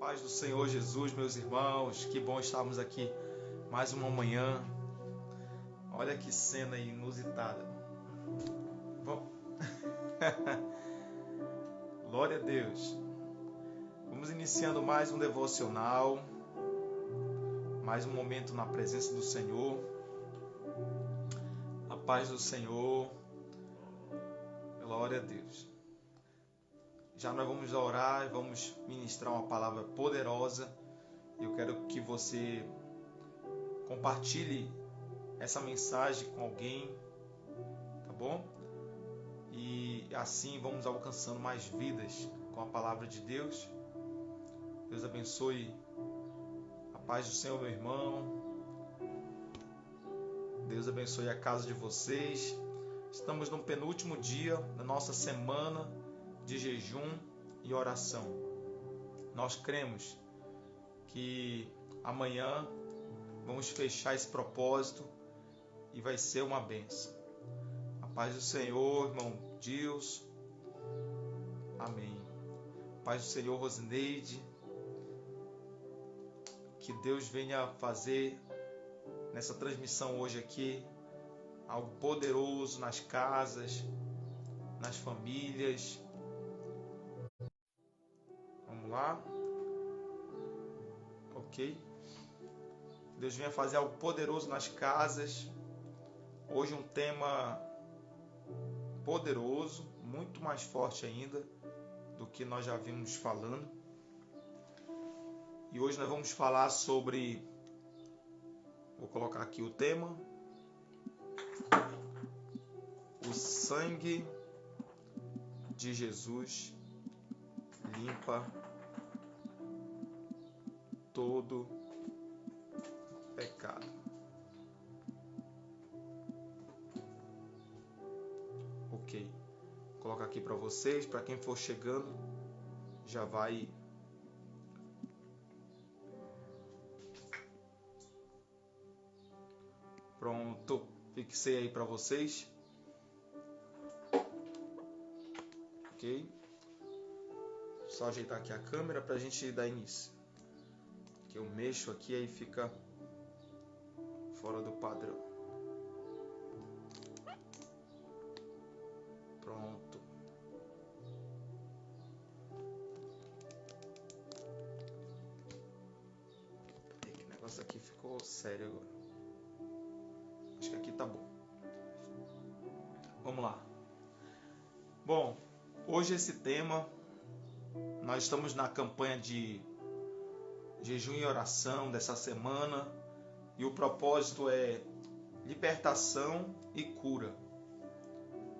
Paz do Senhor Jesus, meus irmãos, que bom estarmos aqui mais uma manhã. Olha que cena inusitada. Bom, glória a Deus. Vamos iniciando mais um devocional, mais um momento na presença do Senhor. A paz do Senhor, glória a Deus. Já nós vamos orar e vamos ministrar uma palavra poderosa. Eu quero que você compartilhe essa mensagem com alguém, tá bom? E assim vamos alcançando mais vidas com a palavra de Deus. Deus abençoe. A paz do Senhor, meu irmão. Deus abençoe a casa de vocês. Estamos no penúltimo dia da nossa semana de jejum e oração. Nós cremos que amanhã vamos fechar esse propósito e vai ser uma bênção. A paz do Senhor, irmão Deus. Amém. A paz do Senhor, Rosineide. Que Deus venha fazer nessa transmissão hoje aqui algo poderoso nas casas, nas famílias. Vamos lá. Ok. Deus venha fazer algo poderoso nas casas. Hoje um tema poderoso, muito mais forte ainda do que nós já vimos falando. E hoje nós vamos falar sobre, vou colocar aqui o tema, o sangue de Jesus limpa todo pecado. Ok. Vou colocar aqui para vocês, para quem for chegando, já vai pronto. Fixei aí para vocês. Ok. Só ajeitar aqui a câmera para a gente dar início. Que eu mexo aqui aí fica fora do padrão. Pronto. Que negócio aqui ficou sério agora. Acho que aqui tá bom. Vamos lá. Bom, hoje esse tema, nós estamos na campanha de jejum e oração dessa semana e o propósito é libertação e cura,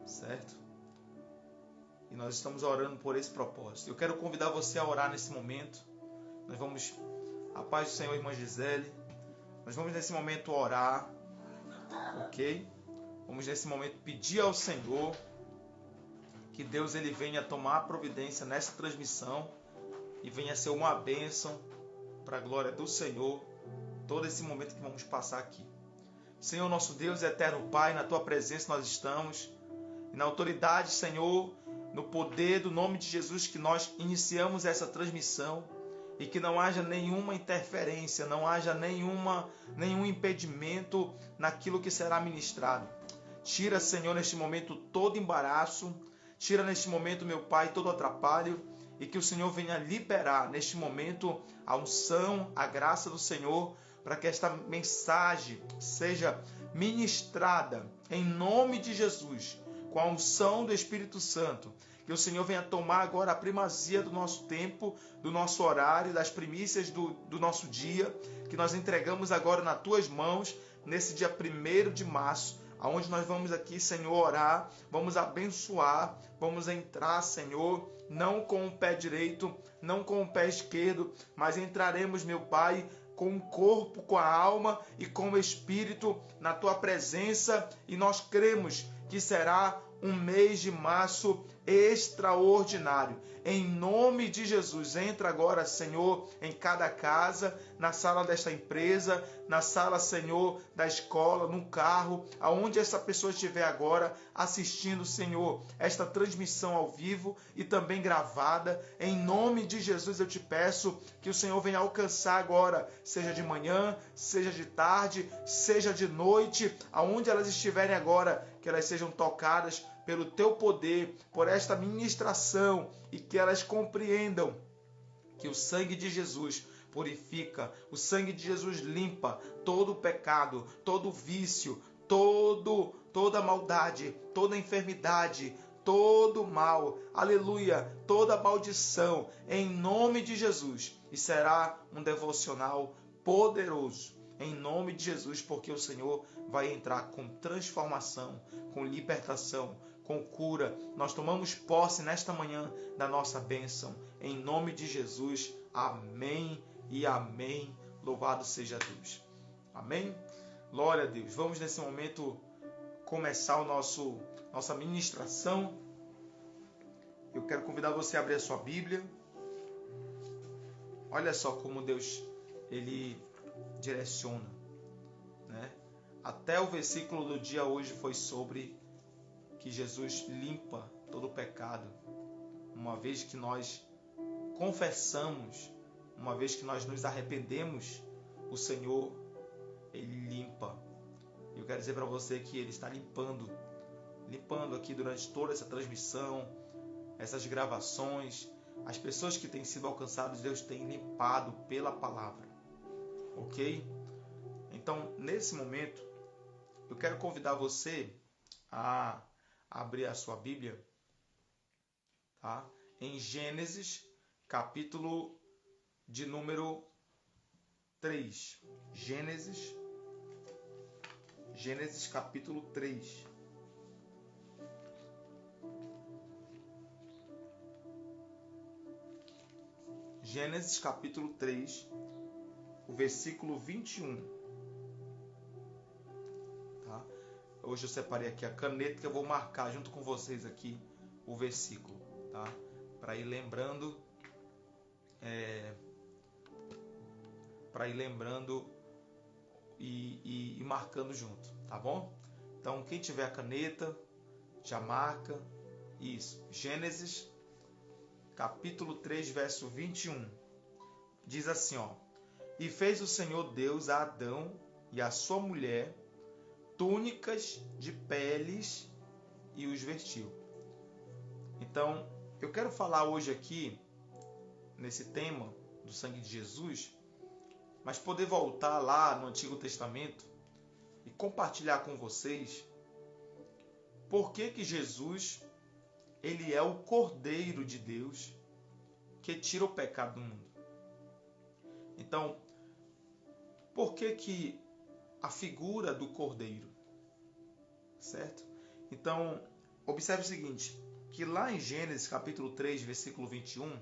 certo? E nós estamos orando por esse propósito. Eu quero convidar você a orar nesse momento. Nós vamos, a paz do Senhor, irmã Gisele, nós vamos nesse momento orar, ok? Vamos nesse momento pedir ao Senhor que Deus ele venha tomar providência nessa transmissão e venha ser uma bênção para a glória do Senhor, todo esse momento que vamos passar aqui. Senhor, nosso Deus e eterno Pai, na Tua presença nós estamos, e na autoridade, Senhor, no poder do nome de Jesus que nós iniciamos essa transmissão, e que não haja nenhuma interferência, não haja nenhum impedimento naquilo que será ministrado. Tira, Senhor, neste momento todo embaraço, tira neste momento, meu Pai, todo atrapalho, e que o Senhor venha liberar neste momento a unção, a graça do Senhor, para que esta mensagem seja ministrada em nome de Jesus, com a unção do Espírito Santo. Que o Senhor venha tomar agora a primazia do nosso tempo, do nosso horário, das primícias do nosso dia, que nós entregamos agora nas Tuas mãos, nesse dia 1º de março, aonde nós vamos aqui, Senhor, orar, vamos abençoar, vamos entrar, Senhor, não com o pé direito, não com o pé esquerdo, mas entraremos, meu Pai, com o corpo, com a alma e com o espírito na Tua presença, e nós cremos que será um mês de março extraordinário. Em nome de Jesus, entra agora, Senhor, em cada casa, na sala desta empresa, na sala, Senhor, da escola, no carro, aonde essa pessoa estiver agora assistindo, Senhor, esta transmissão ao vivo e também gravada. Em nome de Jesus eu te peço que o Senhor venha alcançar agora, seja de manhã, seja de tarde, seja de noite, aonde elas estiverem agora, que elas sejam tocadas pelo teu poder, por esta ministração, e que elas compreendam que o sangue de Jesus purifica, o sangue de Jesus limpa todo o pecado, todo o vício, toda maldade, toda enfermidade, todo mal, aleluia, toda maldição, em nome de Jesus. E será um devocional poderoso, em nome de Jesus, porque o Senhor vai entrar com transformação, com libertação, com cura. Nós tomamos posse nesta manhã da nossa bênção, em nome de Jesus. Amém e amém. Louvado seja Deus. Amém? Glória a Deus. Vamos nesse momento começar nossa ministração. Eu quero convidar você a abrir a sua Bíblia. Olha só como Deus, Ele direciona, né? Até o versículo do dia hoje foi sobre que Jesus limpa todo o pecado. Uma vez que nós confessamos, uma vez que nós nos arrependemos, o Senhor, Ele limpa. Eu quero dizer para você que Ele está limpando aqui durante toda essa transmissão, essas gravações, as pessoas que têm sido alcançadas, Deus tem limpado pela palavra, ok? Então, nesse momento, eu quero convidar você a abrir a sua Bíblia, tá? Em Gênesis, capítulo de número 3. Gênesis capítulo 3. Gênesis capítulo 3, o versículo 21. Tá? Hoje eu separei aqui a caneta que eu vou marcar junto com vocês aqui o versículo, tá? Para ir lembrando, e marcando junto, tá bom? Então, quem tiver a caneta, já marca isso. Gênesis capítulo 3, verso 21. Diz assim, ó: E fez o Senhor Deus a Adão e a sua mulher túnicas de peles e os vestiu. Então, eu quero falar hoje aqui, nesse tema do sangue de Jesus, mas poder voltar lá no Antigo Testamento e compartilhar com vocês por que Jesus, Ele é o Cordeiro de Deus que tira o pecado do mundo. Então, por que a figura do Cordeiro? Certo? Então, observe o seguinte, que lá em Gênesis capítulo 3, versículo 21,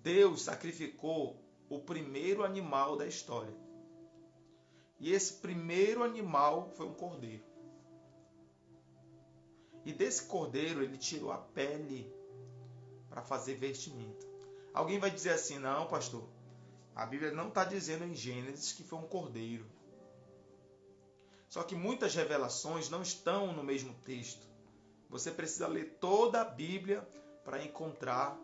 Deus sacrificou o primeiro animal da história. E esse primeiro animal foi um cordeiro. E desse cordeiro ele tirou a pele para fazer vestimenta. Alguém vai dizer assim, não, pastor, a Bíblia não está dizendo em Gênesis que foi um cordeiro. Só que muitas revelações não estão no mesmo texto. Você precisa ler toda a Bíblia para encontrar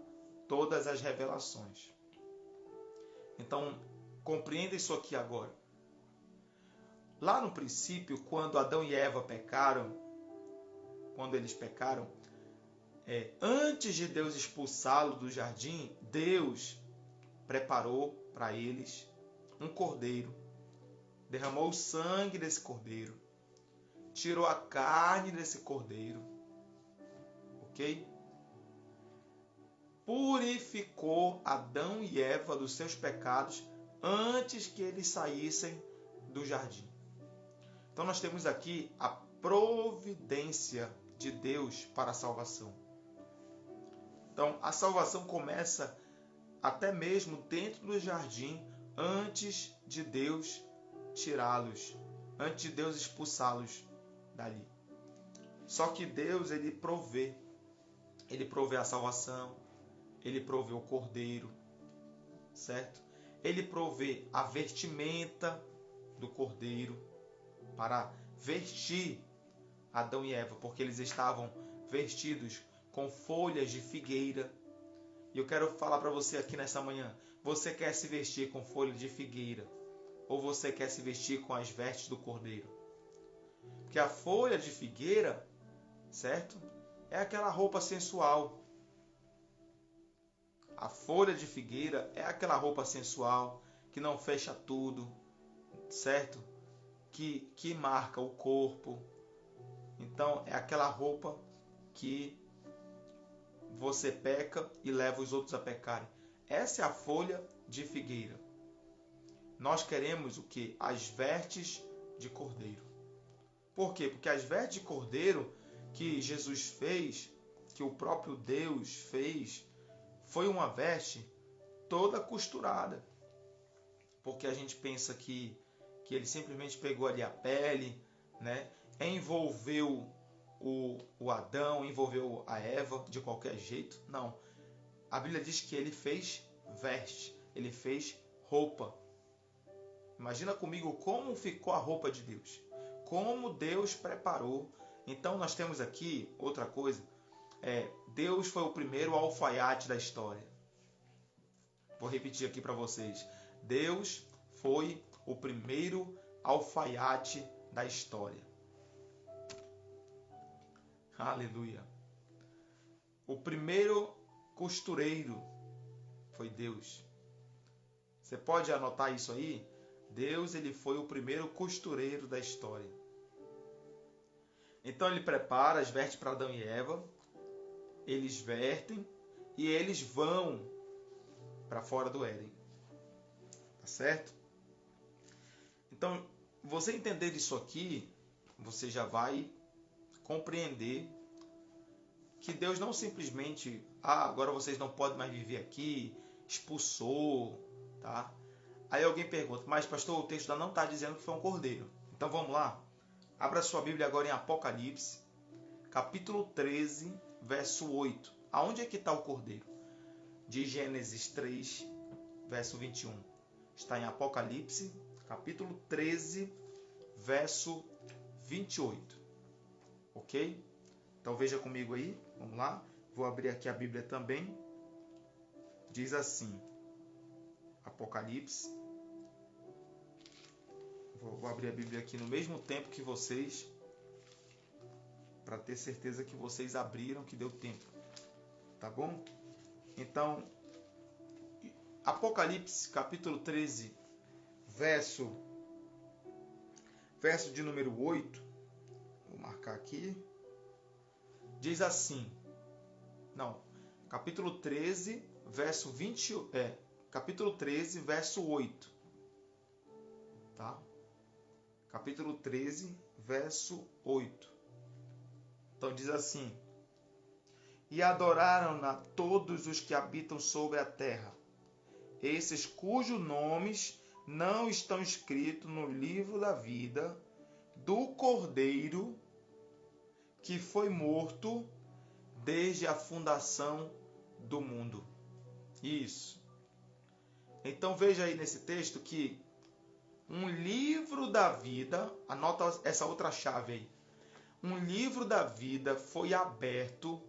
todas as revelações. Então, compreenda isso aqui agora. Lá no princípio, quando Adão e Eva pecaram, antes de Deus expulsá-lo do jardim, Deus preparou para eles um cordeiro, derramou o sangue desse cordeiro, tirou a carne desse cordeiro, ok? Purificou Adão e Eva dos seus pecados antes que eles saíssem do jardim. Então nós temos aqui a providência de Deus para a salvação. Então a salvação começa até mesmo dentro do jardim, antes de Deus tirá-los, antes de Deus expulsá-los dali. Só que Deus, ele provê. Ele provê a salvação, ele provê o cordeiro, certo? Ele provê a vestimenta do cordeiro para vestir Adão e Eva, porque eles estavam vestidos com folhas de figueira. E eu quero falar para você aqui nessa manhã, você quer se vestir com folha de figueira ou você quer se vestir com as vestes do cordeiro? Porque a folha de figueira, certo? É aquela roupa sensual. A folha de figueira é aquela roupa sensual que não fecha tudo, certo? Que marca o corpo. Então é aquela roupa que você peca e leva os outros a pecarem. Essa é a folha de figueira. Nós queremos o que? As vestes de cordeiro. Por quê? Porque as vestes de cordeiro que Jesus fez, que o próprio Deus fez, foi uma veste toda costurada. Porque a gente pensa que ele simplesmente pegou ali a pele, né? Envolveu o Adão, envolveu a Eva de qualquer jeito. Não. A Bíblia diz que ele fez veste, ele fez roupa. Imagina comigo como ficou a roupa de Deus. Como Deus preparou. Então nós temos aqui outra coisa. Deus foi o primeiro alfaiate da história. Vou repetir aqui para vocês. Deus foi o primeiro alfaiate da história. Aleluia. O primeiro costureiro foi Deus. Você pode anotar isso aí? Deus, ele foi o primeiro costureiro da história. Então ele prepara as vestes para Adão e Eva. Eles vestem e eles vão para fora do Éden. Tá certo? Então, você entender isso aqui, você já vai compreender que Deus não simplesmente, agora vocês não podem mais viver aqui, expulsou, tá? Aí alguém pergunta, mas pastor, o texto não está dizendo que foi um cordeiro. Então vamos lá. Abra sua Bíblia agora em Apocalipse, capítulo 13, verso 8. Aonde é que está o cordeiro? De Gênesis 3, verso 21. Está em Apocalipse, capítulo 13, verso 28. Ok? Então veja comigo aí, vamos lá. Vou abrir aqui a Bíblia também. Diz assim, Apocalipse. Vou abrir a Bíblia aqui no mesmo tempo que vocês, para ter certeza que vocês abriram, que deu tempo. Tá bom? Então, Apocalipse, capítulo 13, verso de número 8. Vou marcar aqui. Diz assim. Não, capítulo 13, verso 20, capítulo 13, verso 8. Tá? Capítulo 13, verso 8. Então diz assim: E adoraram-na todos os que habitam sobre a terra, esses cujos nomes não estão escritos no livro da vida do Cordeiro que foi morto desde a fundação do mundo. Isso. Então veja aí nesse texto que um livro da vida, anota essa outra chave aí. Um livro da vida foi aberto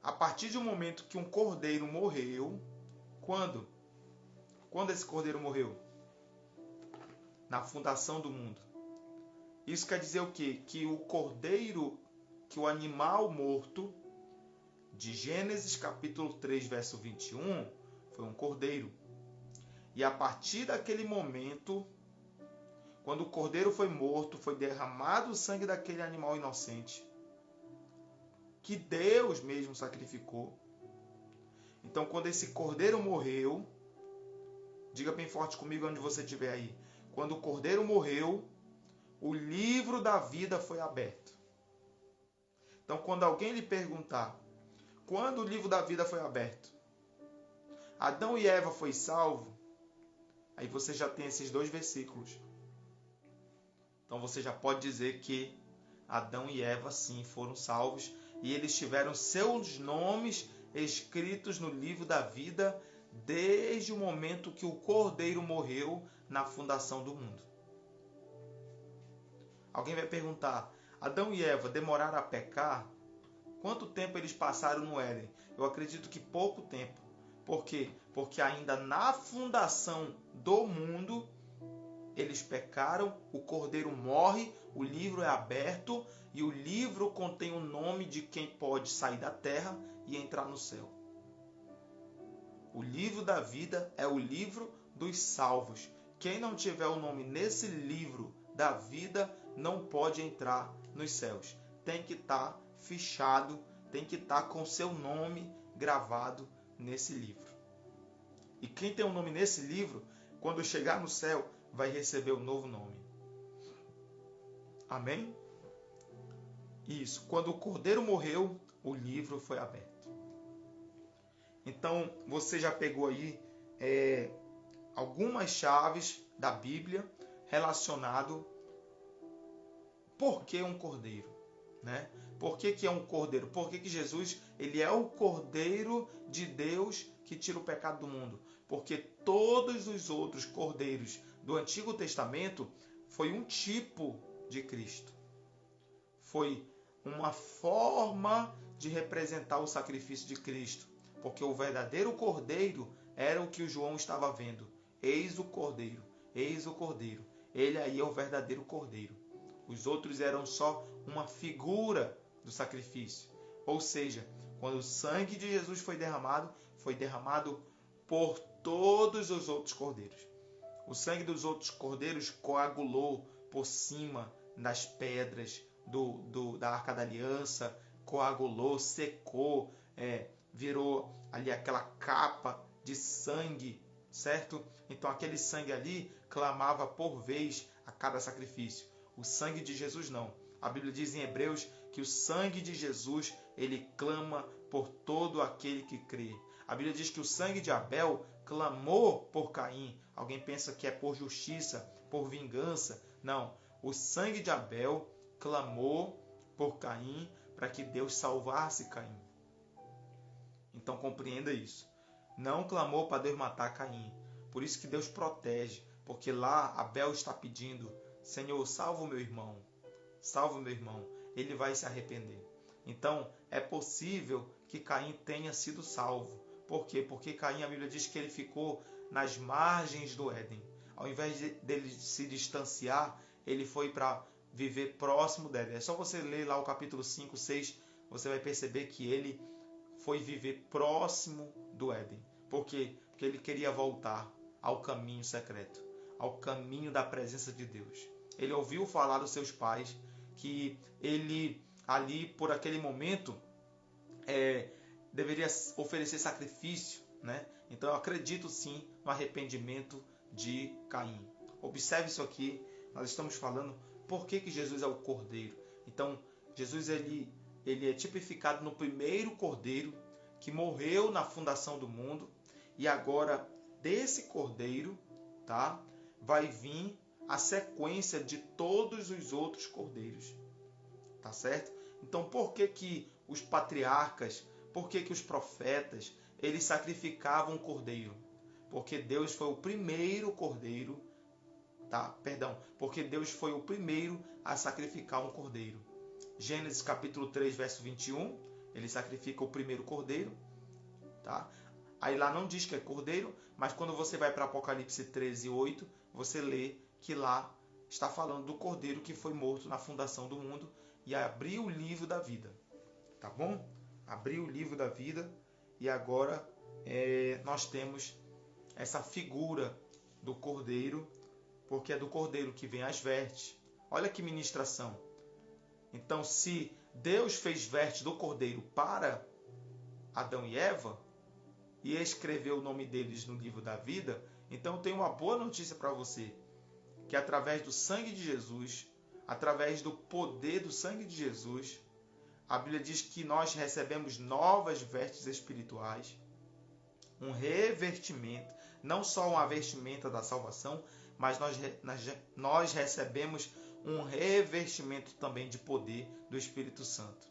a partir de um momento que um cordeiro morreu. Quando? Quando esse cordeiro morreu? Na fundação do mundo. Isso quer dizer o quê? Que o cordeiro, que o animal morto, de Gênesis capítulo 3, verso 21, foi um cordeiro. E a partir daquele momento, quando o cordeiro foi morto, foi derramado o sangue daquele animal inocente, que Deus mesmo sacrificou. Então, quando esse cordeiro morreu, diga bem forte comigo onde você estiver aí. Quando o cordeiro morreu, o livro da vida foi aberto. Então, quando alguém lhe perguntar, quando o livro da vida foi aberto? Adão e Eva foi salvo? Aí você já tem esses dois versículos. Então você já pode dizer que Adão e Eva, sim, foram salvos e eles tiveram seus nomes escritos no livro da vida desde o momento que o Cordeiro morreu na fundação do mundo. Alguém vai perguntar, Adão e Eva demoraram a pecar? Quanto tempo eles passaram no Éden? Eu acredito que pouco tempo. Por quê? Porque ainda na fundação do mundo, eles pecaram, o Cordeiro morre, o livro é aberto e o livro contém o nome de quem pode sair da terra e entrar no céu. O livro da vida é o livro dos salvos. Quem não tiver o nome nesse livro da vida não pode entrar nos céus. Tem que estar fichado, tem que estar com seu nome gravado nesse livro. E quem tem um nome nesse livro, quando chegar no céu, vai receber o novo nome. Amém? Isso. Quando o Cordeiro morreu, o livro foi aberto. Então, você já pegou aí algumas chaves da Bíblia relacionado por que um cordeiro, né? Por que é um cordeiro? Por que Jesus ele é o Cordeiro de Deus que tira o pecado do mundo? Porque todos os outros cordeiros do Antigo Testamento foi um tipo de Cristo. Foi uma forma de representar o sacrifício de Cristo. Porque o verdadeiro Cordeiro era o que o João estava vendo. Eis o Cordeiro, eis o Cordeiro. Ele aí é o verdadeiro Cordeiro. Os outros eram só uma figura do sacrifício. Ou seja, quando o sangue de Jesus foi derramado por todos os outros cordeiros. O sangue dos outros cordeiros coagulou por cima das pedras da Arca da Aliança, coagulou, secou, virou ali aquela capa de sangue, certo? Então aquele sangue ali clamava por vez a cada sacrifício. O sangue de Jesus não. A Bíblia diz em Hebreus que o sangue de Jesus, ele clama por todo aquele que crê. A Bíblia diz que o sangue de Abel clamou por Caim. Alguém pensa que é por justiça, por vingança. Não. O sangue de Abel clamou por Caim para que Deus salvasse Caim. Então compreenda isso. Não clamou para Deus matar Caim. Por isso que Deus protege. Porque lá Abel está pedindo, Senhor, salva o meu irmão. Salva o meu irmão. Ele vai se arrepender. Então é possível que Caim tenha sido salvo. Por quê? Porque Caim, a Bíblia diz que ele ficou nas margens do Éden. Ao invés dele se distanciar, ele foi para viver próximo do Éden. É só você ler lá o capítulo 5, 6, você vai perceber que ele foi viver próximo do Éden. Por quê? Porque ele queria voltar ao caminho secreto, ao caminho da presença de Deus. Ele ouviu falar dos seus pais, que ele ali, por aquele momento, deveria oferecer sacrifício, né? Então eu acredito sim no arrependimento de Caim. Observe isso aqui, nós estamos falando por que Jesus é o Cordeiro. Então Jesus ele é tipificado no primeiro Cordeiro que morreu na fundação do mundo, e agora desse Cordeiro, tá, vai vir a sequência de todos os outros cordeiros. Tá certo? Então por que os patriarcas, por que os profetas, eles sacrificavam um cordeiro? Porque Deus foi o primeiro cordeiro, tá? Perdão, porque Deus foi o primeiro a sacrificar um cordeiro. Gênesis capítulo 3, verso 21, ele sacrifica o primeiro cordeiro, tá? Aí lá não diz que é cordeiro, mas quando você vai para Apocalipse 13, 8, você lê que lá está falando do cordeiro que foi morto na fundação do mundo e abriu o livro da vida. Tá bom? Abriu o livro da vida e agora nós temos essa figura do cordeiro, porque é do cordeiro que vem as vestes. Olha que ministração. Então, se Deus fez vestes do cordeiro para Adão e Eva e escreveu o nome deles no livro da vida, então eu tenho uma boa notícia para você, que através do sangue de Jesus, através do poder do sangue de Jesus, a Bíblia diz que nós recebemos novas vestes espirituais, um revestimento, não só uma vestimenta da salvação, mas nós recebemos um revestimento também de poder do Espírito Santo.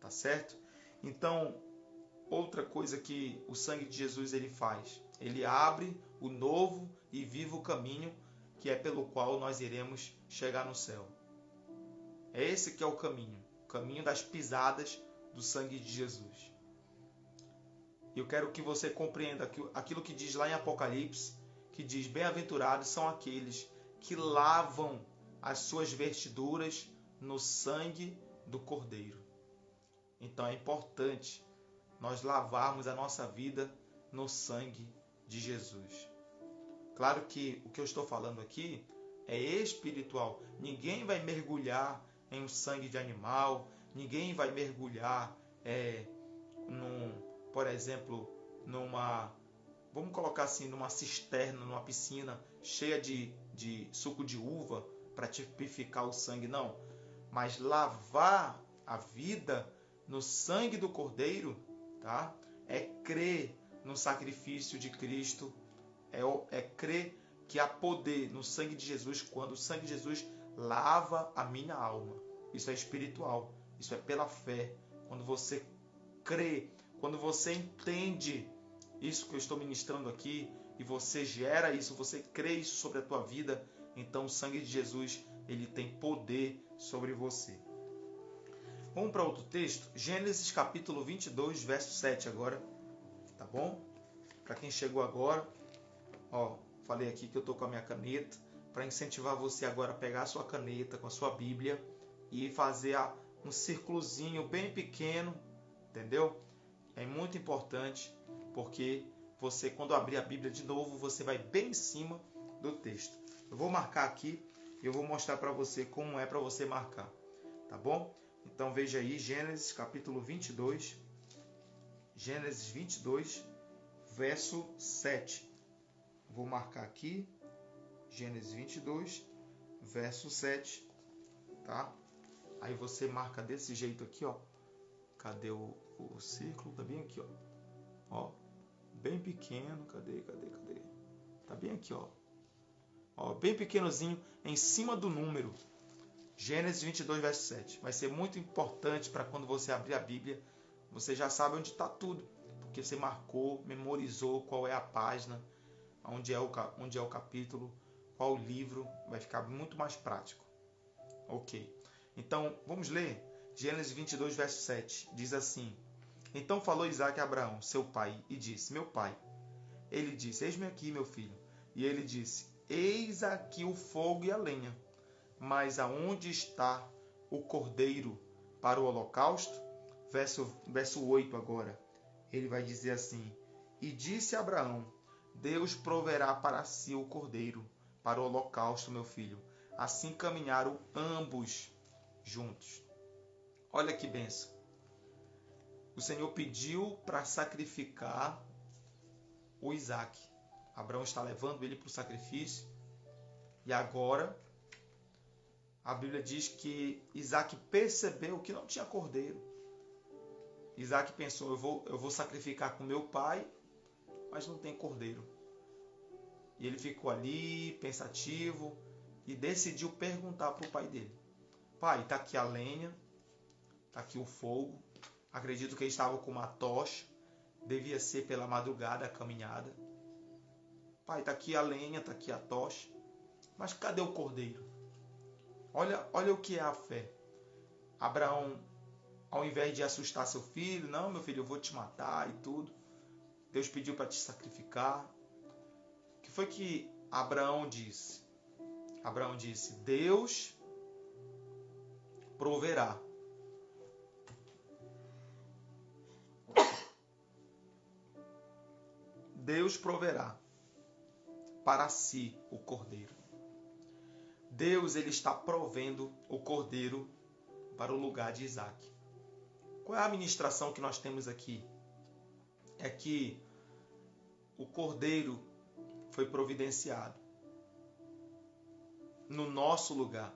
Tá certo? Então, outra coisa que o sangue de Jesus ele faz, ele abre o novo e vivo caminho que é pelo qual nós iremos chegar no céu. É esse que é o caminho das pisadas do sangue de Jesus. E eu quero que você compreenda aquilo que diz lá em Apocalipse, que diz: bem-aventurados são aqueles que lavam as suas vestiduras no sangue do Cordeiro. Então é importante nós lavarmos a nossa vida no sangue de Jesus. Claro que o que eu estou falando aqui é espiritual. Ninguém vai mergulhar em um sangue de animal, ninguém vai mergulhar por exemplo, vamos colocar assim, numa cisterna, numa piscina cheia de suco de uva para tipificar o sangue, não. Mas lavar a vida no sangue do Cordeiro, tá? É crer no sacrifício de Cristo, é crer que há poder no sangue de Jesus, quando o sangue de Jesus lava a minha alma. Isso é espiritual, isso é pela fé. Quando você crê, quando você entende isso que eu estou ministrando aqui, e você gera isso, você crê isso sobre a tua vida, então o sangue de Jesus, ele tem poder sobre você. Vamos para outro texto? Gênesis capítulo 22, verso 7 agora, tá bom? Para quem chegou agora, falei aqui que eu estou com a minha caneta, para incentivar você agora a pegar a sua caneta com a sua Bíblia e fazer um círculozinho bem pequeno, entendeu? É muito importante, porque você, quando abrir a Bíblia de novo, você vai bem em cima do texto. Eu vou marcar aqui e eu vou mostrar para você como é para você marcar, tá bom? Então veja aí, Gênesis capítulo 22, Gênesis 22, verso 7. Vou marcar aqui, Gênesis 22, verso 7, tá? Aí você marca desse jeito aqui, ó. Cadê o círculo? Tá bem aqui, ó. Ó, bem pequeno. Cadê? Tá bem aqui, ó. Ó, bem pequenozinho, em cima do número. Gênesis 22, verso 7. Vai ser muito importante para quando você abrir a Bíblia, você já sabe onde está tudo. Porque você marcou, memorizou qual é a página, onde é o capítulo, qual o livro. Vai ficar muito mais prático. Ok. Então, vamos ler? Gênesis 22, verso 7. Diz assim: Então falou Isaque a Abraão, seu pai, e disse: Meu pai. Ele disse: Eis-me aqui, meu filho. E ele disse: Eis aqui o fogo e a lenha. Mas aonde está o cordeiro para o holocausto? Verso 8 agora. Ele vai dizer assim: E disse Abraão: Deus proverá para si o cordeiro para o holocausto, meu filho. Assim caminharam ambos juntos. Olha que bênção. O Senhor pediu para sacrificar o Isaque. Abraão está levando ele para o sacrifício. E agora, a Bíblia diz que Isaque percebeu que não tinha cordeiro. Isaque pensou: eu vou sacrificar com meu pai, mas não tem cordeiro. E ele ficou ali, pensativo, e decidiu perguntar para o pai dele: Pai, está aqui a lenha, está aqui o fogo. Acredito que ele estava com uma tocha, devia ser pela madrugada a caminhada. Pai, está aqui a lenha, está aqui a tocha, mas cadê o cordeiro? Olha o que é a fé. Abraão, ao invés de assustar seu filho: Não, meu filho, eu vou te matar e tudo. Deus pediu para te sacrificar. O que foi que Abraão disse? Abraão disse: Deus proverá. Deus proverá para si o cordeiro. Deus, ele está provendo o cordeiro para o lugar de Isaque. Qual é a ministração que nós temos aqui? É que o cordeiro foi providenciado no nosso lugar.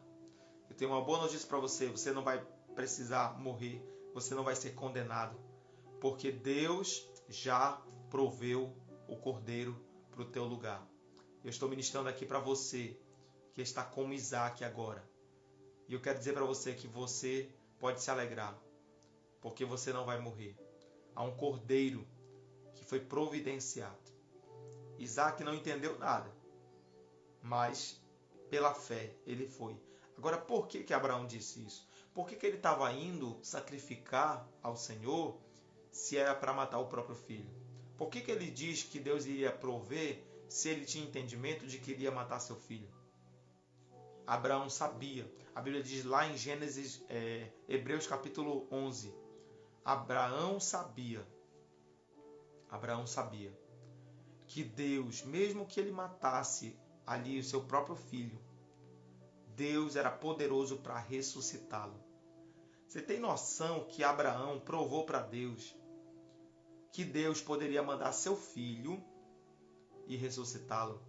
Eu tenho uma boa notícia para você: você não vai precisar morrer, você não vai ser condenado, porque Deus já proveu o cordeiro para o teu lugar. Eu estou ministrando aqui para você que está como Isaac agora. E eu quero dizer para você que você pode se alegrar, porque você não vai morrer. Há um cordeiro que foi providenciado. Isaac não entendeu nada, mas pela fé ele foi. Agora, por que Abraão disse isso? Por que ele estava indo sacrificar ao Senhor se era para matar o próprio filho? Por que ele diz que Deus iria prover se ele tinha entendimento de que iria matar seu filho? Abraão sabia. A Bíblia diz lá em Gênesis, Hebreus capítulo 11. Abraão sabia que Deus, mesmo que ele matasse ali o seu próprio filho, Deus era poderoso para ressuscitá-lo. Você tem noção que Abraão provou para Deus que Deus poderia mandar seu filho e ressuscitá-lo?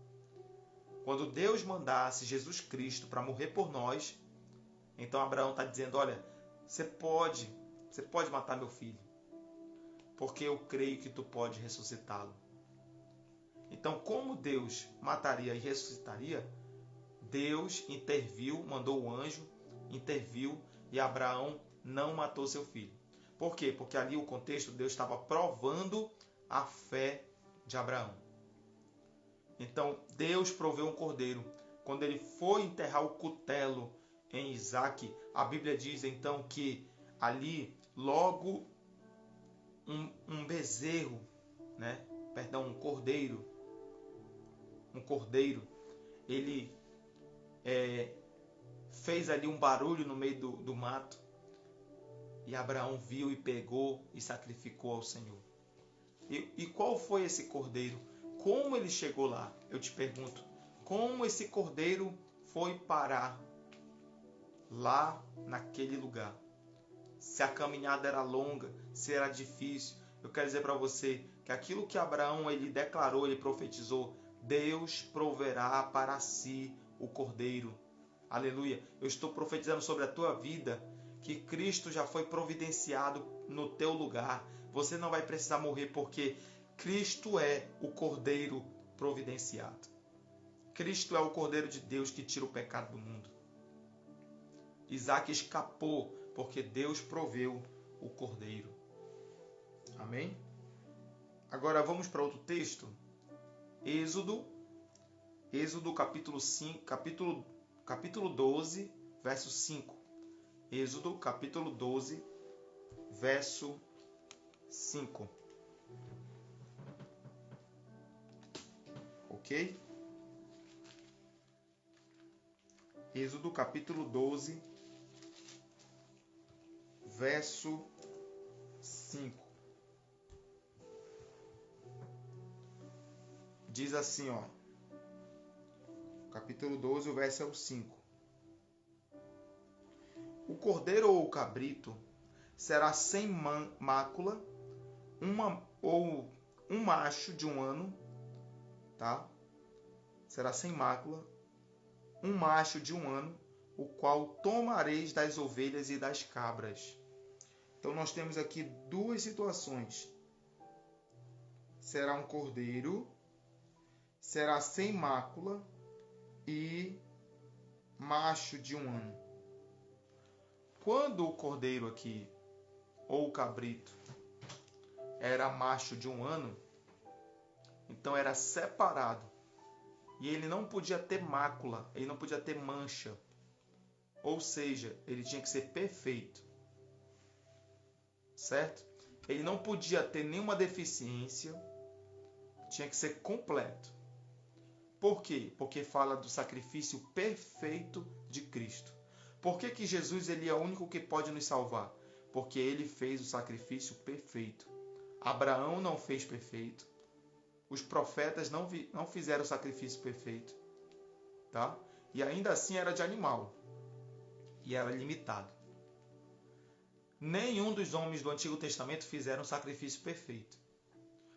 Quando Deus mandasse Jesus Cristo para morrer por nós, então Abraão está dizendo, olha, você pode matar meu filho, porque eu creio que tu pode ressuscitá-lo. Então, como Deus mataria e ressuscitaria, Deus interviu, mandou o anjo, interviu, e Abraão não matou seu filho. Por quê? Porque ali o contexto, Deus estava provando a fé de Abraão. Então, Deus proveu um cordeiro. Quando ele foi enterrar o cutelo em Isaac, a Bíblia diz então que ali logo um bezerro, um cordeiro, ele fez ali um barulho no meio do mato, e Abraão viu e pegou e sacrificou ao Senhor. E qual foi esse cordeiro? Como ele chegou lá? Eu te pergunto, como esse cordeiro foi parar lá naquele lugar? Se a caminhada era longa, se era difícil, eu quero dizer para você que aquilo que Abraão ele declarou, ele profetizou, Deus proverá para si o cordeiro. Aleluia. Eu estou profetizando sobre a tua vida que Cristo já foi providenciado no teu lugar. Você não vai precisar morrer porque Cristo é o cordeiro providenciado. Cristo é o cordeiro de Deus que tira o pecado do mundo. Isaac escapou porque Deus proveu o cordeiro. Amém? Agora vamos para outro texto. Êxodo capítulo 12, verso 5. Êxodo capítulo 12, verso 5. Ok? Êxodo capítulo 12, verso 5. Diz assim, ó. Capítulo 12, o verso é o 5. O cordeiro ou o cabrito será sem mácula, um macho de um ano, tá? Será sem mácula, um macho de um ano, o qual tomareis das ovelhas e das cabras. Então nós temos aqui duas situações. Será um cordeiro, será sem mácula e macho de um ano. Quando o cordeiro aqui, ou o cabrito, era macho de um ano, então era separado. E ele não podia ter mácula, ele não podia ter mancha. Ou seja, ele tinha que ser perfeito. Certo? Ele não podia ter nenhuma deficiência, tinha que ser completo. Por quê? Porque fala do sacrifício perfeito de Cristo. Por que Jesus ele é o único que pode nos salvar? Porque ele fez o sacrifício perfeito. Abraão não fez perfeito. Os profetas não fizeram o sacrifício perfeito. Tá? E ainda assim era de animal. E era limitado. Nenhum dos homens do Antigo Testamento fizeram um sacrifício perfeito.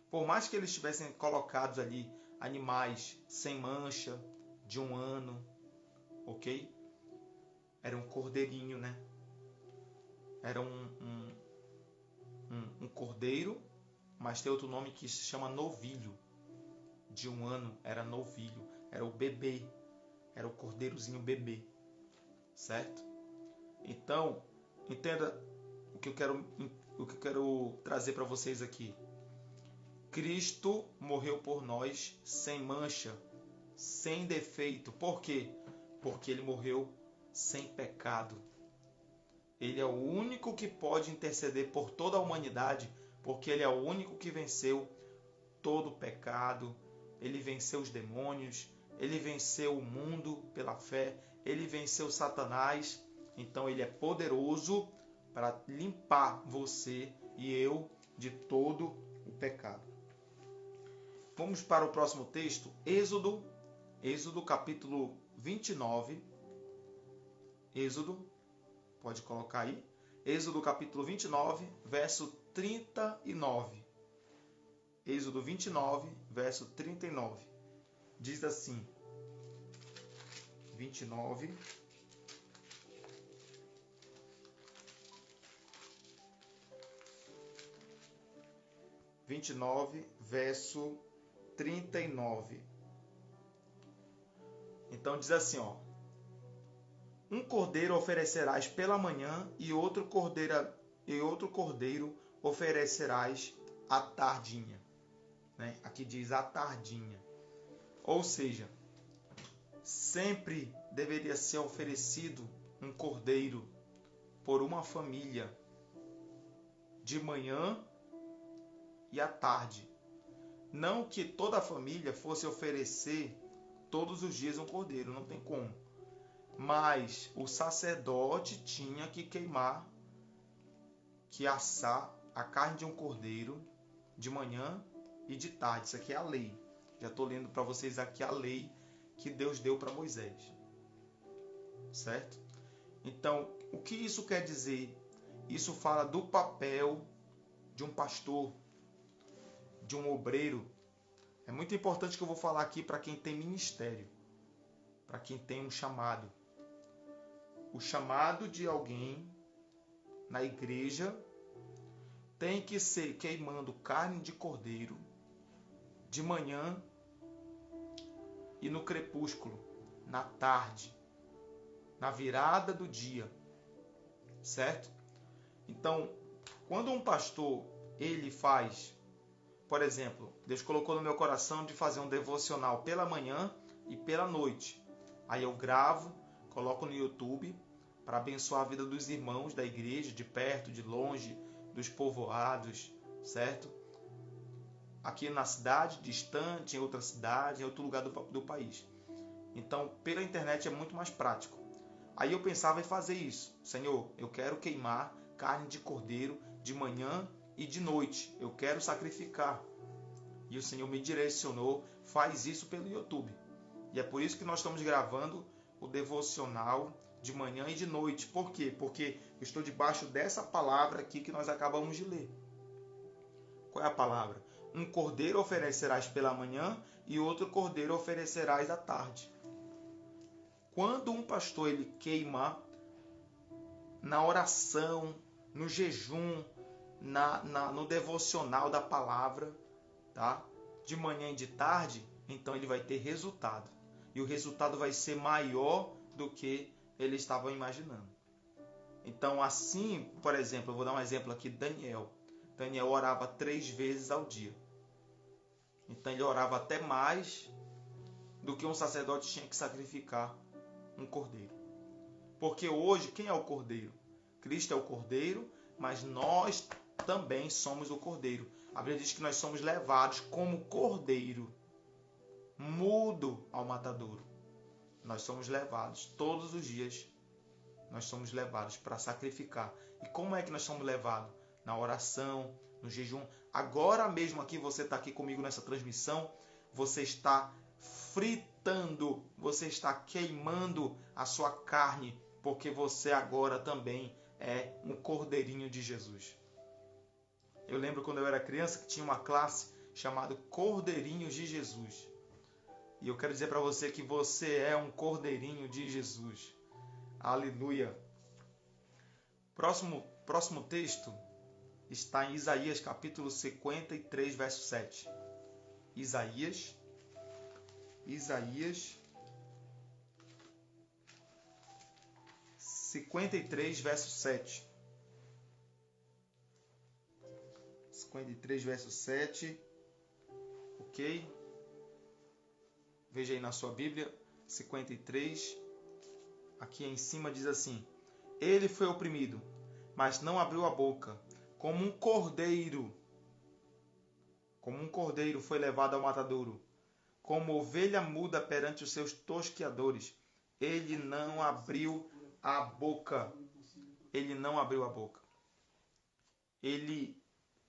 Por mais que eles tivessem colocados ali animais sem mancha, de um ano, ok? Era um cordeirinho, né? Era um cordeiro, mas tem outro nome que se chama novilho. De um ano, era novilho, era o bebê. Era o cordeirozinho bebê, certo? Então, entenda o que eu quero trazer para vocês aqui. Cristo morreu por nós sem mancha, sem defeito. Por quê? Porque ele morreu sem pecado. Ele é o único que pode interceder por toda a humanidade, porque ele é o único que venceu todo o pecado, ele venceu os demônios, ele venceu o mundo pela fé, ele venceu Satanás. Então ele é poderoso para limpar você e eu de todo o pecado. Vamos para o próximo texto, Êxodo capítulo 29. Êxodo, pode colocar aí. Êxodo capítulo 29, verso 39. Êxodo 29, verso 39. Diz assim, 29. Verso 39. Então diz assim, ó. Um cordeiro oferecerás pela manhã e outro cordeiro oferecerás à tardinha. Né? Aqui diz à tardinha. Ou seja, sempre deveria ser oferecido um cordeiro por uma família de manhã e à tarde. Não que toda a família fosse oferecer todos os dias um cordeiro, não tem como. Mas o sacerdote tinha que queimar, que assar a carne de um cordeiro de manhã e de tarde. Isso aqui é a lei. Já estou lendo para vocês aqui a lei que Deus deu para Moisés. Certo? Então, o que isso quer dizer? Isso fala do papel de um pastor, de um obreiro. É muito importante que eu vou falar aqui para quem tem ministério, para quem tem um chamado. O chamado de alguém na igreja tem que ser queimando carne de cordeiro de manhã e no crepúsculo, na tarde, na virada do dia, certo? Então, quando um pastor, ele faz, por exemplo, Deus colocou no meu coração de fazer um devocional pela manhã e pela noite. Aí eu gravo, coloco no YouTube para abençoar a vida dos irmãos da igreja, de perto, de longe, dos povoados, certo? Aqui na cidade, distante, em outra cidade, em outro lugar do país. Então, pela internet é muito mais prático. Aí eu pensava em fazer isso. Senhor, eu quero queimar carne de cordeiro de manhã e de noite. Eu quero sacrificar. E o Senhor me direcionou, faz isso pelo YouTube. E é por isso que nós estamos gravando o devocional de manhã e de noite. Por quê? Porque eu estou debaixo dessa palavra aqui que nós acabamos de ler. Qual é a palavra? Um cordeiro oferecerás pela manhã e outro cordeiro oferecerás à tarde. Quando um pastor ele queima na oração, no jejum, no devocional da palavra, tá? De manhã e de tarde, então ele vai ter resultado. E o resultado vai ser maior do que ele estava imaginando. Então, assim, por exemplo, eu vou dar um exemplo aqui, Daniel. Daniel orava 3 vezes ao dia. Então, ele orava até mais do que um sacerdote tinha que sacrificar um cordeiro. Porque hoje, quem é o cordeiro? Cristo é o cordeiro, mas nós também somos o cordeiro. A Bíblia diz que nós somos levados como cordeiro, mudo ao matadouro. Nós somos levados todos os dias. Nós somos levados para sacrificar. E como é que nós somos levados? Na oração, no jejum. Agora mesmo aqui, você está aqui comigo nessa transmissão, você está fritando, você está queimando a sua carne, porque você agora também é um cordeirinho de Jesus. Eu lembro quando eu era criança que tinha uma classe chamada Cordeirinhos de Jesus. E eu quero dizer para você que você é um cordeirinho de Jesus. Aleluia. Próximo texto está em Isaías capítulo 53, verso 7. Isaías 53, verso 7. 53, verso 7. Ok? Veja aí na sua Bíblia. 53. Aqui em cima diz assim: Ele foi oprimido, mas não abriu a boca. Como um cordeiro foi levado ao matadouro. Como ovelha muda perante os seus tosqueadores. Ele não abriu a boca. Ele não abriu a boca. Ele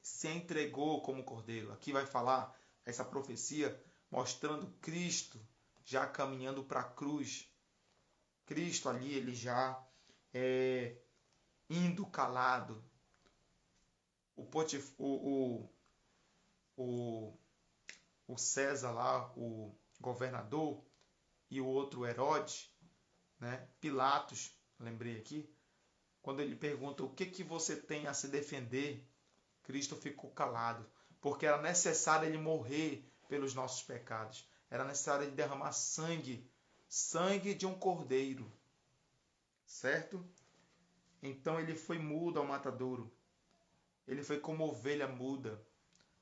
se entregou como cordeiro. Aqui vai falar essa profecia mostrando Cristo já caminhando para a cruz. Cristo ali, ele já indo calado. O César lá, o governador, e o outro Herodes, né? Pilatos, lembrei aqui, quando ele pergunta o que você tem a se defender, Cristo ficou calado, porque era necessário ele morrer pelos nossos pecados. Era necessário ele derramar sangue de um cordeiro, certo? Então ele foi mudo ao matadouro. Ele foi como ovelha muda.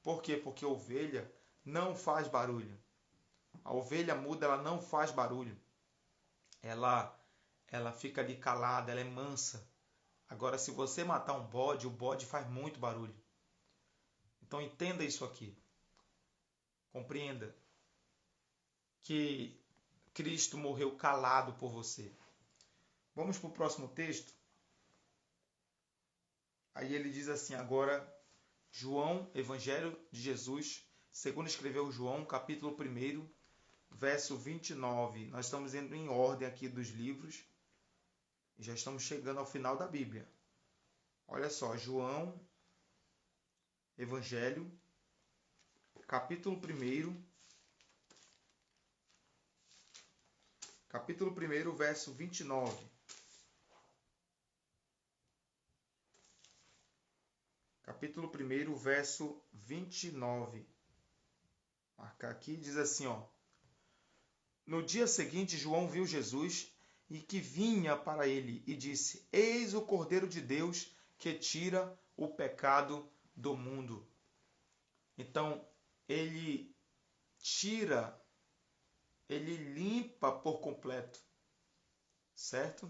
Por quê? Porque a ovelha não faz barulho. A ovelha muda, ela não faz barulho. Ela fica ali calada, ela é mansa. Agora, se você matar um bode, o bode faz muito barulho. Então entenda isso aqui. Compreenda que Cristo morreu calado por você. Vamos para o próximo texto. Aí ele diz assim agora, João, Evangelho de Jesus, segundo escreveu João, capítulo 1, verso 29. Nós estamos indo em ordem aqui dos livros e já estamos chegando ao final da Bíblia. Olha só, João, Evangelho, capítulo 1, verso 29. Capítulo 1, verso 29. Marcar aqui, diz assim, ó. No dia seguinte, João viu Jesus e que vinha para ele e disse: Eis o Cordeiro de Deus que tira o pecado do mundo. Então, ele tira, ele limpa por completo, certo?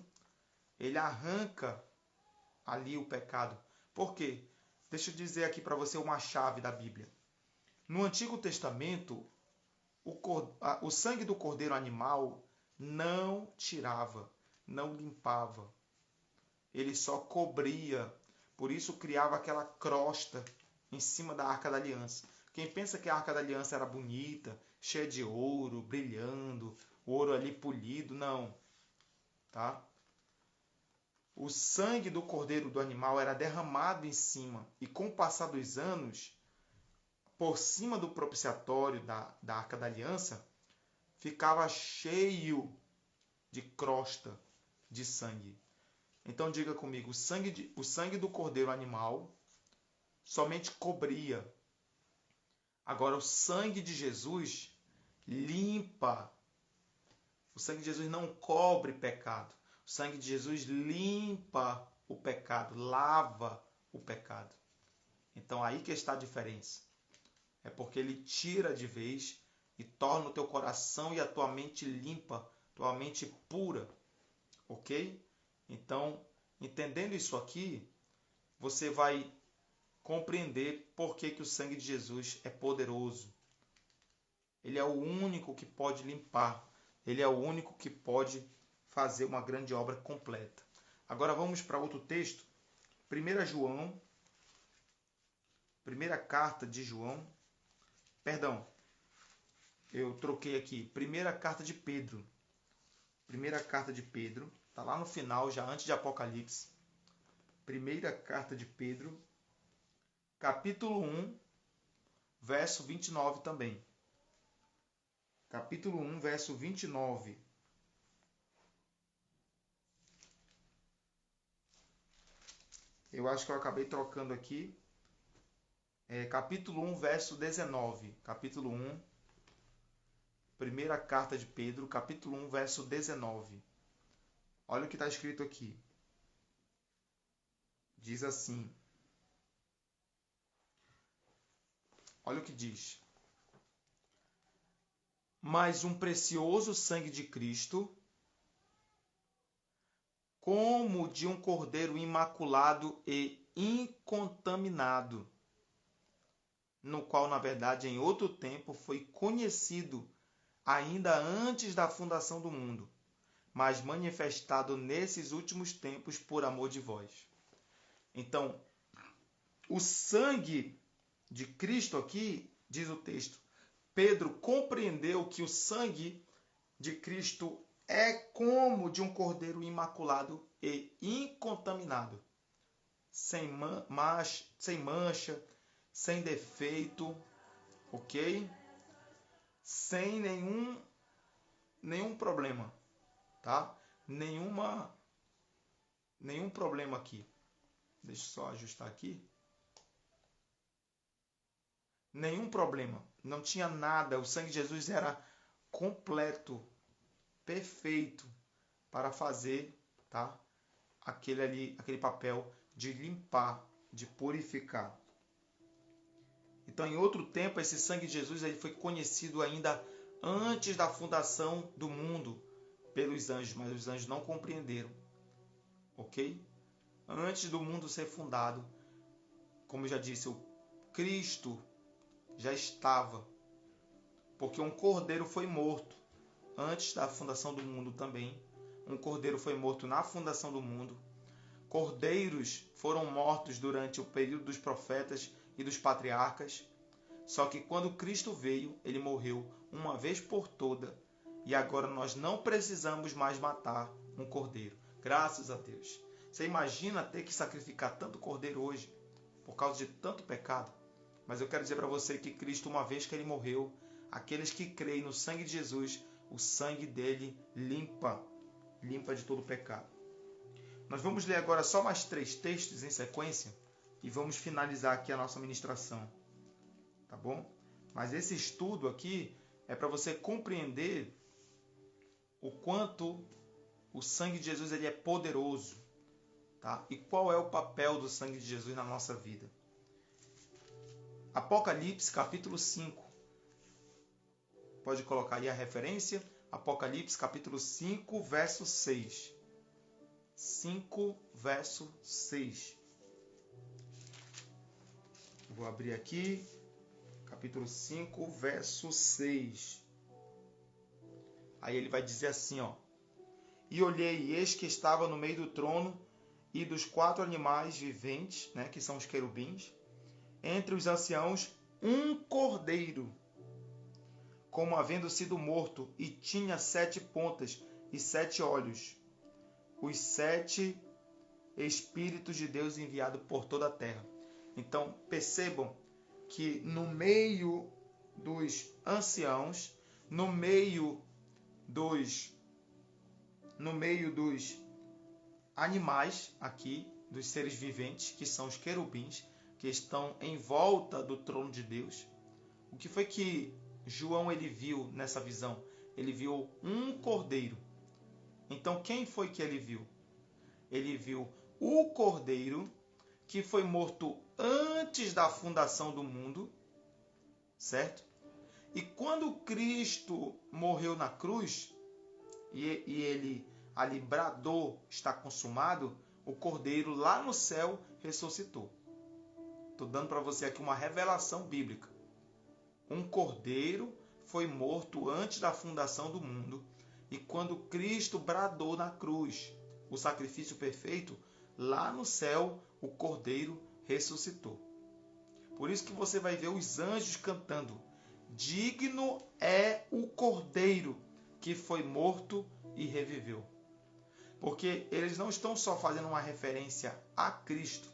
Ele arranca ali o pecado. Por quê? Deixa eu dizer aqui para você uma chave da Bíblia. No Antigo Testamento, o sangue do cordeiro animal não tirava, não limpava. Ele só cobria. Por isso criava aquela crosta em cima da Arca da Aliança. Quem pensa que a Arca da Aliança era bonita, cheia de ouro, brilhando, o ouro ali polido, não. Tá? O sangue do cordeiro do animal era derramado em cima. E com o passar dos anos, por cima do propiciatório da Arca da Aliança, ficava cheio de crosta de sangue. Então diga comigo, o sangue do cordeiro animal somente cobria. Agora o sangue de Jesus limpa. O sangue de Jesus não cobre pecado. O sangue de Jesus limpa o pecado, lava o pecado. Então aí que está a diferença. É porque ele tira de vez e torna o teu coração e a tua mente limpa, tua mente pura. Ok? Então, entendendo isso aqui, você vai compreender por que o sangue de Jesus é poderoso. Ele é o único que pode limpar. Ele é o único que pode fazer uma grande obra completa. Agora vamos para outro texto. 1 João, primeira carta de João. Perdão, eu troquei aqui. Primeira carta de Pedro. Primeira carta de Pedro. Está lá no final, já antes de Apocalipse. Primeira carta de Pedro, capítulo 1, verso 29 também. Capítulo 1, verso 29. Eu acho que eu acabei trocando aqui. Capítulo 1, verso 19. Capítulo 1, primeira carta de Pedro, capítulo 1, verso 19. Olha o que está escrito aqui. diz assim. Olha o que diz. Mas um precioso sangue de Cristo, como de um cordeiro imaculado e incontaminado, no qual, na verdade, em outro tempo foi conhecido ainda antes da fundação do mundo, mas manifestado nesses últimos tempos por amor de vós. Então, o sangue de Cristo aqui, diz o texto, Pedro compreendeu que o sangue de Cristo é como de um cordeiro imaculado e incontaminado, sem mancha, sem defeito, ok? Sem nenhum problema, tá? Nenhum problema aqui. Deixa eu só ajustar aqui. Nenhum problema. Não tinha nada. O sangue de Jesus era completo, perfeito para fazer, tá? Aquele papel de limpar, de purificar. Então, em outro tempo, esse sangue de Jesus ele foi conhecido ainda antes da fundação do mundo pelos anjos, mas os anjos não compreenderam, ok? Antes do mundo ser fundado, como eu já disse, o Cristo já estava, porque um cordeiro foi morto antes da fundação do mundo também. Um cordeiro foi morto na fundação do mundo. Cordeiros foram mortos durante o período dos profetas e dos patriarcas. Só que quando Cristo veio, ele morreu uma vez por toda. E agora nós não precisamos mais matar um cordeiro. Graças a Deus. Você imagina ter que sacrificar tanto cordeiro hoje por causa de tanto pecado? Mas eu quero dizer para você que Cristo, uma vez que ele morreu, aqueles que creem no sangue de Jesus, o sangue dele limpa de todo pecado. Nós vamos ler agora só mais 3 textos em sequência e vamos finalizar aqui a nossa ministração. Tá bom? Mas esse estudo aqui é para você compreender o quanto o sangue de Jesus ele é poderoso, tá? E qual é o papel do sangue de Jesus na nossa vida. Apocalipse capítulo 5. Pode colocar aí a referência. Apocalipse capítulo 5, verso 6. 5, verso 6. Vou abrir aqui. Capítulo 5, verso 6. Aí ele vai dizer assim, ó. E olhei, e eis que estava no meio do trono e dos 4 animais viventes, né, que são os querubins, entre os anciãos, um cordeiro, como havendo sido morto, e tinha 7 pontas e 7 olhos, os 7 Espíritos de Deus enviados por toda a terra. Então, percebam que no meio dos anciãos, no meio dos animais aqui, dos seres viventes, que são os querubins, que estão em volta do trono de Deus. O que foi que João ele viu nessa visão? Ele viu um cordeiro. Então, quem foi que ele viu? Ele viu o cordeiro que foi morto antes da fundação do mundo, certo? E quando Cristo morreu na cruz, e ele ali bradou, está consumado, o cordeiro lá no céu ressuscitou. Estou dando para você aqui uma revelação bíblica. Um cordeiro foi morto antes da fundação do mundo, e quando Cristo bradou na cruz, o sacrifício perfeito, lá no céu o cordeiro ressuscitou. Por isso que você vai ver os anjos cantando: digno é o cordeiro que foi morto e reviveu. Porque eles não estão só fazendo uma referência a Cristo,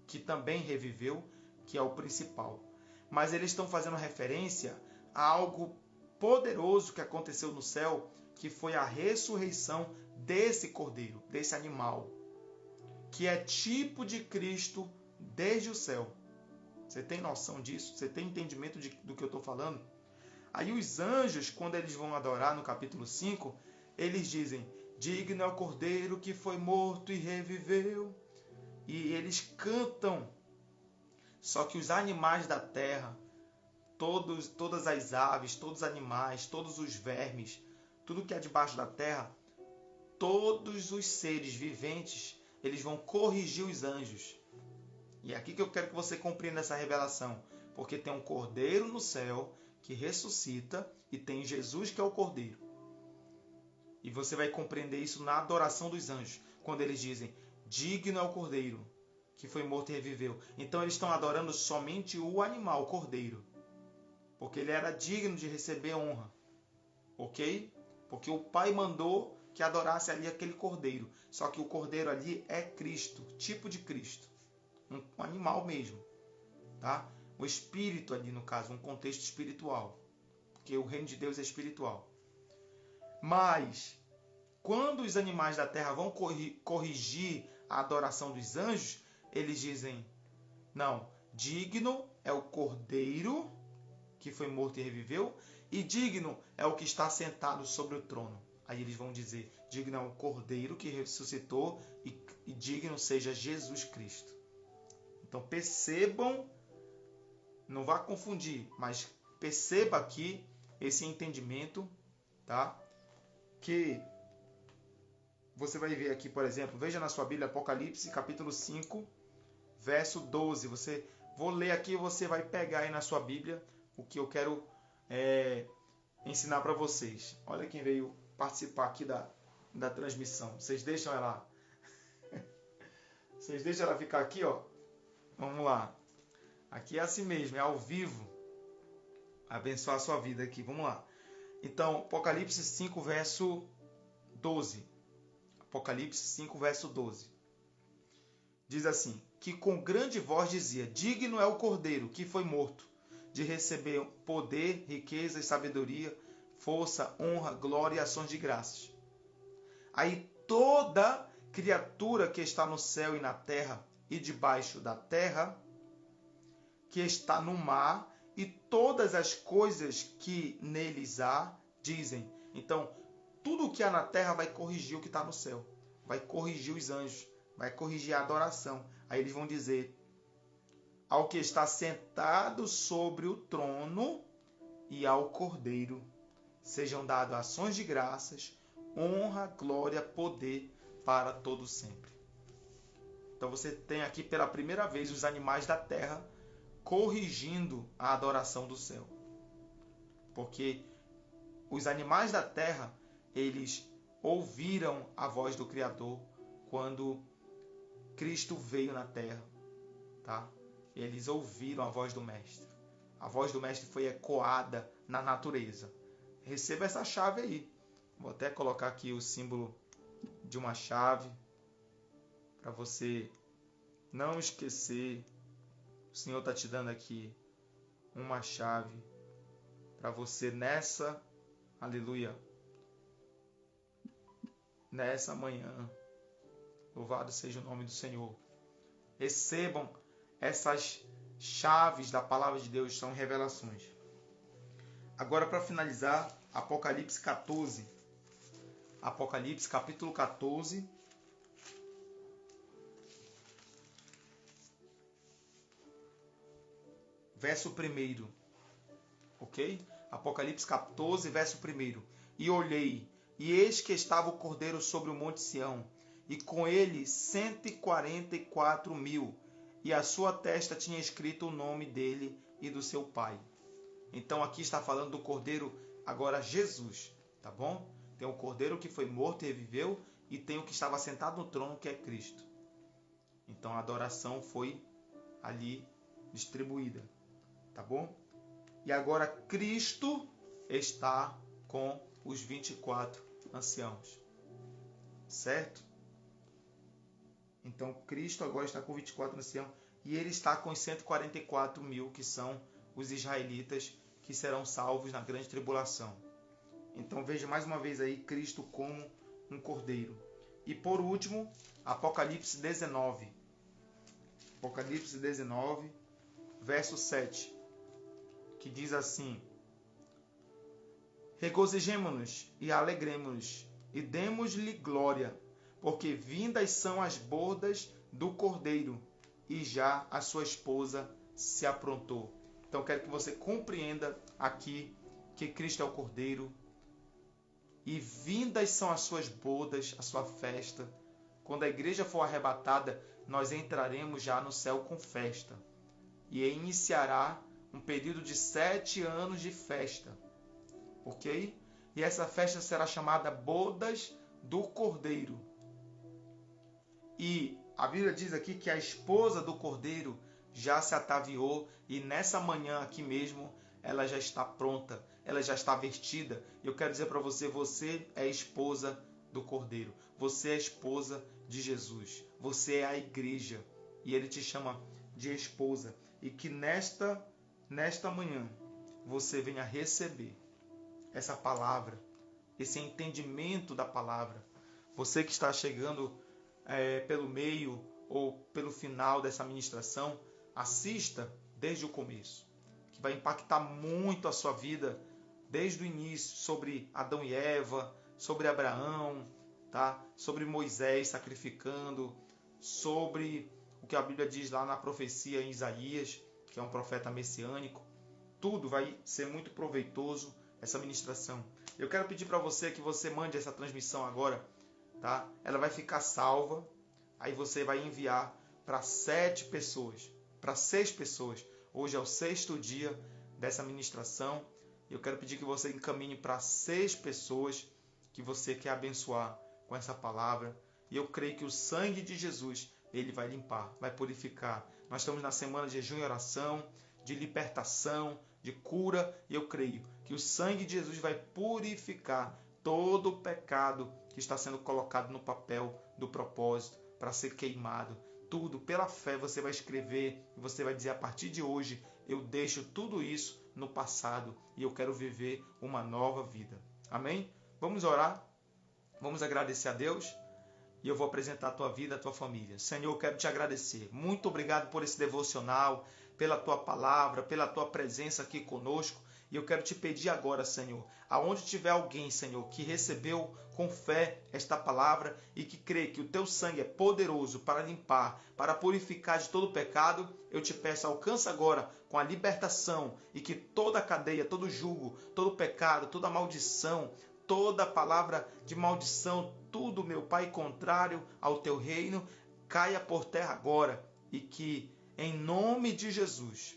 que também reviveu, que é o principal, mas eles estão fazendo referência a algo poderoso que aconteceu no céu, que foi a ressurreição desse cordeiro, desse animal, que é tipo de Cristo desde o céu. Você tem noção disso? Você tem entendimento do que eu estou falando? Aí os anjos, quando eles vão adorar no capítulo 5, eles dizem: digno é o cordeiro que foi morto e reviveu. e eles cantam. Só que os animais da terra, todas as aves, todos os animais, todos os vermes, tudo que é debaixo da terra, todos os seres viventes, eles vão corrigir os anjos. E é aqui que eu quero que você compreenda essa revelação. Porque tem um cordeiro no céu que ressuscita e tem Jesus que é o cordeiro. E você vai compreender isso na adoração dos anjos. Quando eles dizem, digno é o cordeiro que foi morto e reviveu. Então eles estão adorando somente o animal, o cordeiro. Porque ele era digno de receber honra. Ok? Porque o Pai mandou que adorasse ali aquele cordeiro. Só que o cordeiro ali é Cristo, tipo de Cristo. Um animal mesmo. Tá? O espírito ali, no caso, um contexto espiritual. Porque o reino de Deus é espiritual. Mas, quando os animais da terra vão corrigir a adoração dos anjos, eles dizem, não, digno é o cordeiro que foi morto e reviveu, e digno é o que está sentado sobre o trono. Aí eles vão dizer, digno é o cordeiro que ressuscitou e digno seja Jesus Cristo. Então percebam, não vá confundir, mas perceba aqui esse entendimento, tá? Que você vai ver aqui, por exemplo, veja na sua Bíblia Apocalipse, capítulo 5, verso 12. Vou ler aqui e você vai pegar aí na sua Bíblia o que eu quero ensinar para vocês. Olha quem veio participar aqui da transmissão. Vocês deixam ela? Vocês deixam ela ficar aqui, ó? Vamos lá. Aqui é assim mesmo, é ao vivo. Abençoar a sua vida aqui. Vamos lá. Então, Apocalipse 5, verso 12. Apocalipse 5, verso 12. Diz assim, que com grande voz dizia, digno é o cordeiro que foi morto, de receber poder, riqueza e sabedoria, força, honra, glória e ações de graças. Aí toda criatura que está no céu e na terra e debaixo da terra, que está no mar, e todas as coisas que neles há, dizem. Então, tudo o que há na terra vai corrigir o que está no céu. Vai corrigir os anjos. Vai corrigir a adoração. Aí eles vão dizer, ao que está sentado sobre o trono e ao cordeiro, sejam dadas ações de graças, honra, glória, poder para todo sempre. Então você tem aqui pela primeira vez os animais da terra corrigindo a adoração do céu. Porque os animais da terra, eles ouviram a voz do Criador quando Cristo veio na terra. Tá? Eles ouviram a voz do Mestre. A voz do Mestre foi ecoada na natureza. Receba essa chave aí. Vou até colocar aqui o símbolo de uma chave para você não esquecer. O Senhor está te dando aqui uma chave para você nessa, aleluia, nessa manhã. Louvado seja o nome do Senhor. Recebam essas chaves da palavra de Deus, são revelações. Agora, para finalizar, Apocalipse 14. Apocalipse capítulo 14. Verso 1. Ok? Apocalipse 14, verso 1. E olhei, e eis que estava o Cordeiro sobre o monte Sião, e com ele 144.000, e a sua testa tinha escrito o nome dele e do seu pai. Então aqui está falando do Cordeiro, agora Jesus, tá bom? Tem o Cordeiro que foi morto e reviveu, e tem o que estava sentado no trono, que é Cristo. Então a adoração foi ali distribuída, tá bom? E agora Cristo está com os 24 anciãos, certo? Então Cristo agora está com 24 anciãos e ele está com os 144.000 que são os israelitas que serão salvos na grande tribulação. Então veja mais uma vez aí Cristo como um cordeiro. E por último, Apocalipse 19. Apocalipse 19, verso 7, que diz assim: regozijemo-nos e alegremo-nos e demos-lhe glória, porque vindas são as bodas do Cordeiro, e já a sua esposa se aprontou. Então quero que você compreenda aqui que Cristo é o Cordeiro, e vindas são as suas bodas, a sua festa. Quando a igreja for arrebatada, nós entraremos já no céu com festa. E iniciará um período de 7 anos de festa. Ok? E essa festa será chamada Bodas do Cordeiro. E a Bíblia diz aqui que a esposa do Cordeiro já se ataviou, e nessa manhã aqui mesmo ela já está pronta, ela já está vestida. E eu quero dizer para você, você é esposa do Cordeiro, você é esposa de Jesus, você é a igreja, e Ele te chama de esposa. E que nesta manhã você venha receber essa palavra, esse entendimento da palavra. Você que está chegando pelo meio ou pelo final dessa ministração, assista desde o começo, que vai impactar muito a sua vida desde o início, sobre Adão e Eva, sobre Abraão, tá? Sobre Moisés sacrificando, sobre o que a Bíblia diz lá na profecia em Isaías, que é um profeta messiânico. Tudo vai ser muito proveitoso, essa ministração. Eu quero pedir para você que você mande essa transmissão agora, tá? Ela vai ficar salva, aí você vai enviar para 7 pessoas, para 6 pessoas. Hoje é o 6º dia dessa ministração. Eu quero pedir que você encaminhe para 6 pessoas que você quer abençoar com essa palavra. E eu creio que o sangue de Jesus, ele vai limpar, vai purificar. Nós estamos na semana de jejum e oração, de libertação, de cura. E eu creio que o sangue de Jesus vai purificar todo o pecado que está sendo colocado no papel do propósito para ser queimado. Tudo pela fé você vai escrever e você vai dizer: a partir de hoje eu deixo tudo isso no passado e eu quero viver uma nova vida. Amém? Vamos orar, vamos agradecer a Deus e eu vou apresentar a tua vida, a tua família. Senhor, eu quero te agradecer. Muito obrigado por esse devocional, pela tua palavra, pela tua presença aqui conosco. E eu quero te pedir agora, Senhor, aonde tiver alguém, Senhor, que recebeu com fé esta palavra e que crê que o teu sangue é poderoso para limpar, para purificar de todo pecado, eu te peço, alcança agora com a libertação e que toda a cadeia, todo jugo, todo pecado, toda maldição, toda palavra de maldição, tudo, meu Pai, contrário ao teu reino, caia por terra agora e que, em nome de Jesus,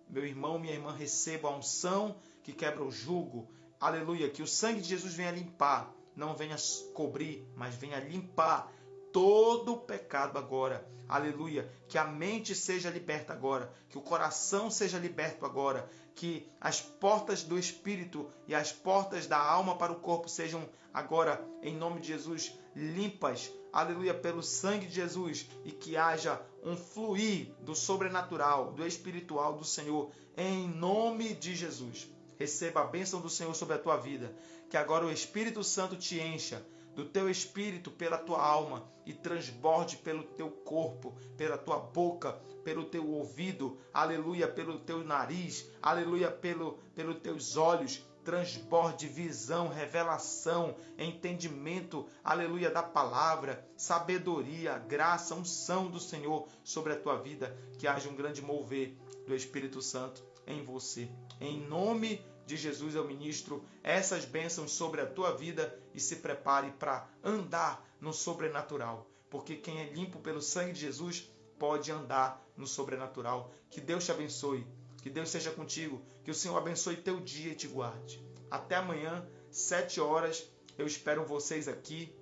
meu irmão, minha irmã, receba a unção que quebra o jugo. Aleluia, que o sangue de Jesus venha limpar, não venha cobrir, mas venha limpar todo o pecado agora. Aleluia, que a mente seja liberta agora, que o coração seja liberto agora, que as portas do Espírito e as portas da alma para o corpo sejam agora, em nome de Jesus, limpas. Aleluia, pelo sangue de Jesus, e que haja um fluir do sobrenatural, do espiritual do Senhor, em nome de Jesus. Receba a bênção do Senhor sobre a tua vida, que agora o Espírito Santo te encha do teu espírito pela tua alma e transborde pelo teu corpo, pela tua boca, pelo teu ouvido, aleluia, pelo teu nariz, aleluia, pelos teus olhos, transborde visão, revelação, entendimento, aleluia, da palavra, sabedoria, graça, unção do Senhor sobre a tua vida, que haja um grande mover do Espírito Santo em você. Em nome de Jesus eu ministro essas bênçãos sobre a tua vida e se prepare para andar no sobrenatural, porque quem é limpo pelo sangue de Jesus pode andar no sobrenatural. Que Deus te abençoe. Que Deus seja contigo, que o Senhor abençoe teu dia e te guarde. Até amanhã, 7 horas, eu espero vocês aqui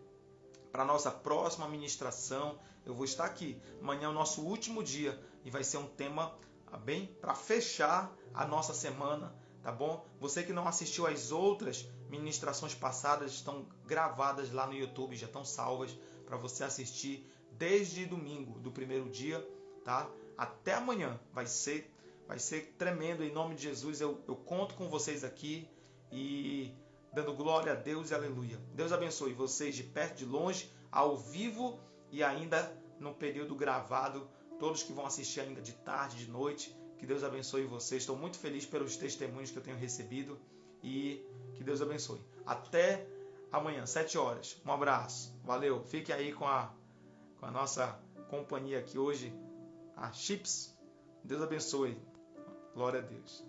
para a nossa próxima ministração. Eu vou estar aqui. Amanhã é o nosso último dia e vai ser um tema bem para fechar a nossa semana, tá bom? Você que não assistiu às outras ministrações passadas, estão gravadas lá no YouTube, já estão salvas para você assistir desde domingo, do primeiro dia, tá? Até amanhã, vai ser tremendo, em nome de Jesus. Eu conto com vocês aqui e dando glória a Deus e aleluia. Deus abençoe vocês de perto, de longe, ao vivo e ainda no período gravado. Todos que vão assistir ainda de tarde, de noite, que Deus abençoe vocês. Estou muito feliz pelos testemunhos que eu tenho recebido e que Deus abençoe. Até amanhã, 7 horas. Um abraço. Valeu. Fique aí com a nossa companhia aqui hoje, a Chips. Deus abençoe. Glória a Deus.